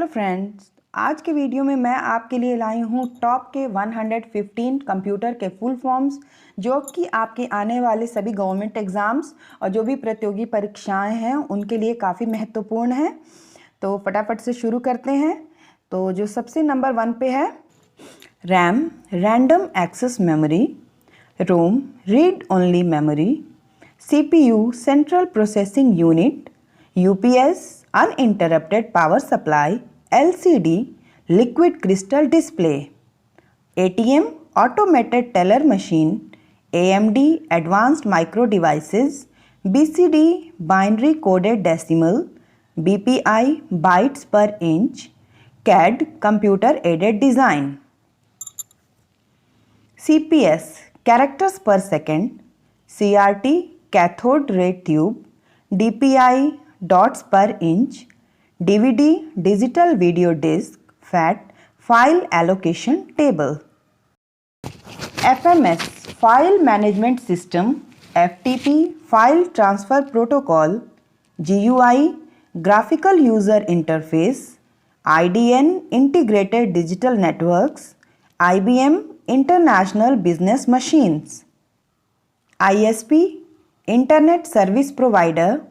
Hello friends, आज के video में मैं आपके लिए लाई हूँ टॉप के 115 कंप्यूटर के फुल फॉर्म्स जो कि आपके आने वाले सभी गवर्नमेंट एग्ज़ाम्स और जो भी प्रतियोगी परीक्षाएं हैं उनके लिए काफ़ी महत्वपूर्ण है। तो फटाफट से शुरू करते हैं। तो जो सबसे नंबर 1 पे है RAM random access memory, ROM read only memory, CPU central processing unit, UPS uninterrupted power supply, LCD liquid crystal display, ATM automated teller machine, AMD advanced micro devices, BCD binary coded decimal, BPI bytes per inch, CAD computer aided design, CPS characters per second, CRT cathode ray tube, DPI dots per inch, DVD digital video disc, FAT file allocation table, FMS file management system, FTP file transfer protocol, GUI graphical user interface, IDN integrated digital networks, IBM international business machines, ISP internet service provider,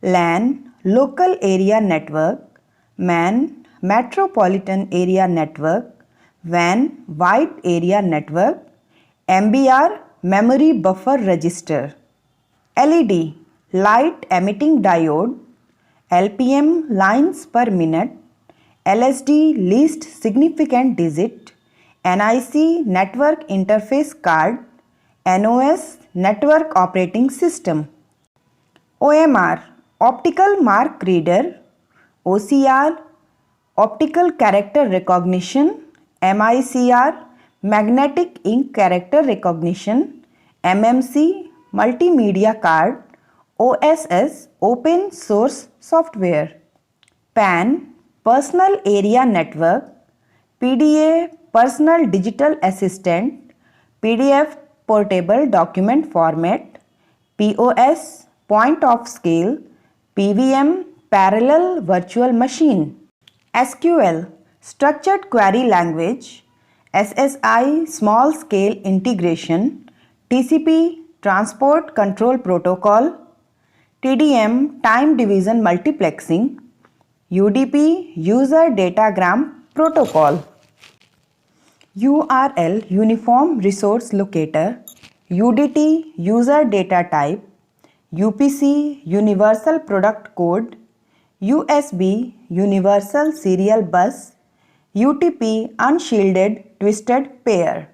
LAN local area network, MAN metropolitan area network, WAN wide area network, MBR memory buffer register, LED light emitting diode, LPM lines per minute, LSD least significant digit, NIC network interface card, NOS network operating system, OMR optical mark reader, OCR optical character recognition, MICR magnetic ink character recognition, MMC multimedia card, OSS open source software, PAN personal area network, PDA personal digital assistant, PDF portable document format, POS point of scale, PVM parallel virtual machine, SQL structured query language, SSI small scale integration, TCP transport control protocol, TDM time division multiplexing, UDP user datagram protocol, URL uniform resource locator, UDT user data type, UPC universal product code, USB universal serial bus, UTP unshielded twisted pair,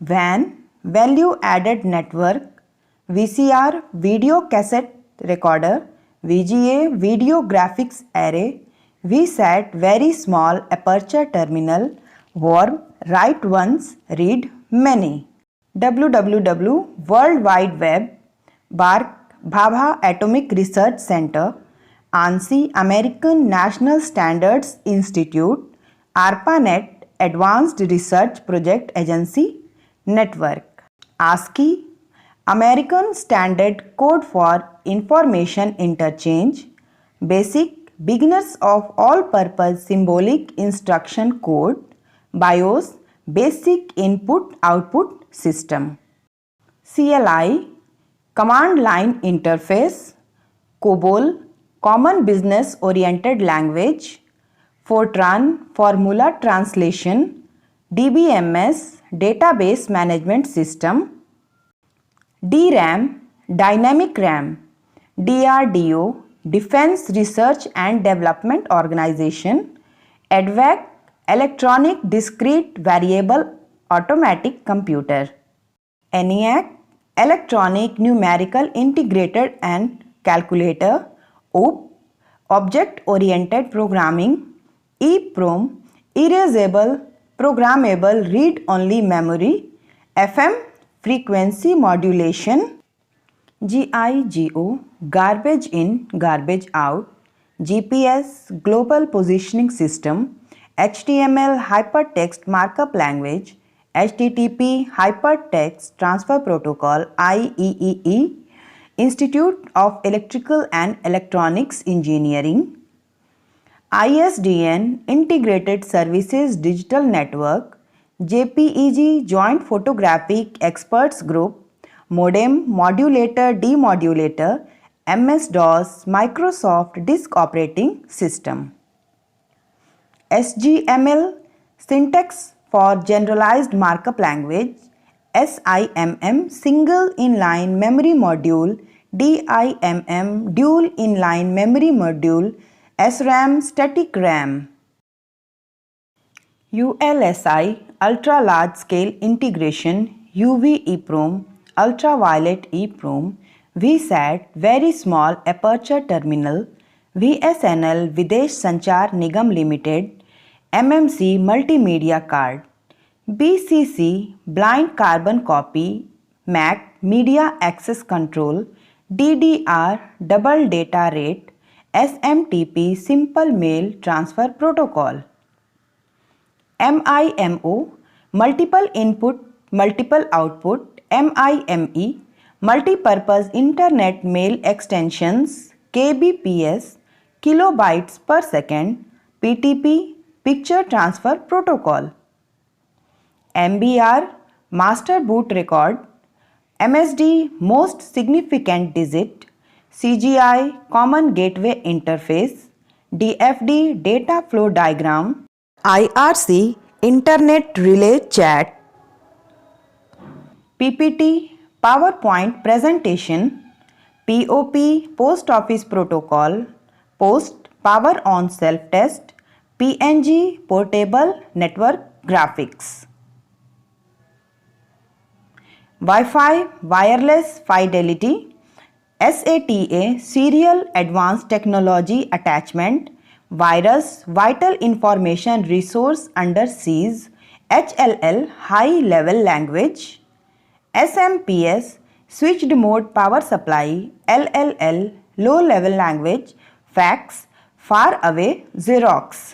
WAN value added network, VCR video cassette recorder, VGA video graphics array, VSAT very small aperture terminal, worm write once read many, WWW World Wide Web, BARC Bhabha Atomic Research Center, ANSI American National Standards Institute, ARPANET Advanced Research Project Agency Network, ASCII American Standard Code for Information Interchange, Basic Beginners of All-Purpose Symbolic Instruction Code, BIOS Basic Input-Output System, CLI Command Line Interface, COBOL Common Business Oriented Language, Fortran Formula Translation, DBMS Database Management System, DRAM Dynamic RAM, DRDO Defense Research and Development Organization, EDVAC Electronic Discrete Variable Automatic Computer, ENIAC Electronic Numerical Integrated and Calculator, OOP Object Oriented Programming, EEPROM Erasable Programmable Read Only Memory, FM Frequency Modulation, GIGO Garbage In Garbage Out, GPS Global Positioning System, HTML Hypertext Markup Language, HTTP Hypertext Transfer Protocol, IEEE, Institute of Electrical and Electronics Engineering, ISDN Integrated Services Digital Network, JPEG Joint Photographic Experts Group, Modem Modulator Demodulator, MS-DOS Microsoft Disk Operating System. SGML Syntax for Generalized Markup Language, SIMM Single Inline Memory Module, DIMM Dual Inline Memory Module, SRAM Static RAM. ULSI Ultra Large Scale Integration, UV EEPROM, Ultraviolet EEPROM, VSAT Very Small Aperture Terminal, VSNL Videsh Sanchar Nigam Limited, MMC Multimedia Card, BCC Blind Carbon Copy, MAC Media Access Control, DDR Double Data Rate, SMTP Simple Mail Transfer Protocol. MIMO Multiple Input Multiple Output, MIME Multipurpose Internet Mail Extensions, KBPS Kilobytes per Second, PTP Picture Transfer Protocol. MBR Master Boot Record, MSD Most Significant Digit, CGI Common Gateway Interface, DFD Data Flow Diagram, IRC Internet Relay Chat, PPT PowerPoint Presentation, POP Post Office Protocol, Post Power On Self Test, PNG Portable Network Graphics. Wi-Fi Wireless Fidelity, SATA Serial Advanced Technology Attachment, Virus Vital Information Resource Under Siege, HLL High Level Language, SMPS Switched Mode Power Supply, LLL Low Level Language, Fax Far Away Xerox.